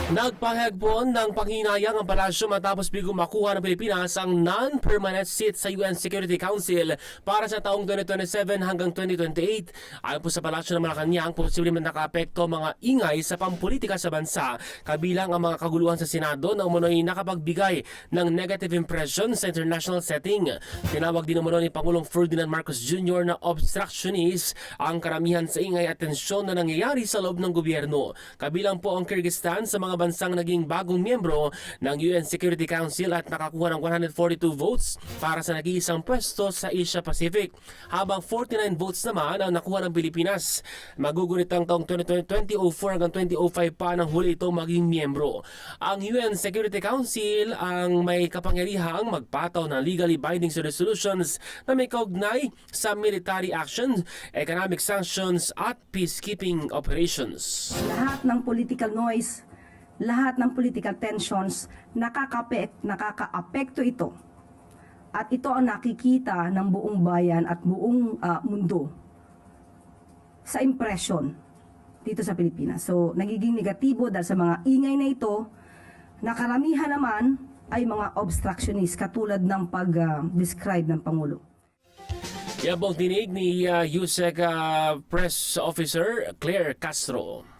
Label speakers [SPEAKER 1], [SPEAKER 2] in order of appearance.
[SPEAKER 1] Nagpahayag po ng panghinayang ang palasyo matapos bigong makuha ng Pilipinas ang non-permanent seat sa UN Security Council para sa taong 2027 hanggang 2028. Ayon po sa palasyo ng Malacanang, posibleng nakaapekto mga ingay sa pampolitika sa bansa, kabilang ang mga kaguluhan sa Senado na umunoy nakapagbigay ng negative impression sa international setting. Tinawag din umunoy ni Pangulong Ferdinand Marcos Jr. na obstructionist ang karamihan sa ingay at tensyon na nangyayari sa loob ng gobyerno. Kabilang po ang Kyrgyzstan sa mga bansang naging bagong miyembro ng UN Security Council at nakakuha ng 142 votes para sa nag-iisang pwesto sa Asia Pacific, habang 49 votes naman ang nakuha ng Pilipinas. Magugunit ang taong 2004 hanggang 2005 pa nang huli ito maging miyembro. Ang UN Security Council ang may kapangyarihang magpataw ng legally binding resolutions na may kaugnay sa military actions, economic sanctions at peacekeeping operations.
[SPEAKER 2] Lahat ng political noise, lahat ng political tensions, nakaka-apekto ito. At ito ang nakikita ng buong bayan at buong mundo sa impression dito sa Pilipinas. So, nagiging negatibo dahil sa mga ingay na ito, na karamihan naman ay mga obstructionist katulad ng pag-describe ng Pangulo.
[SPEAKER 1] Yan pong tinig ni USEC Press Officer Claire Castro.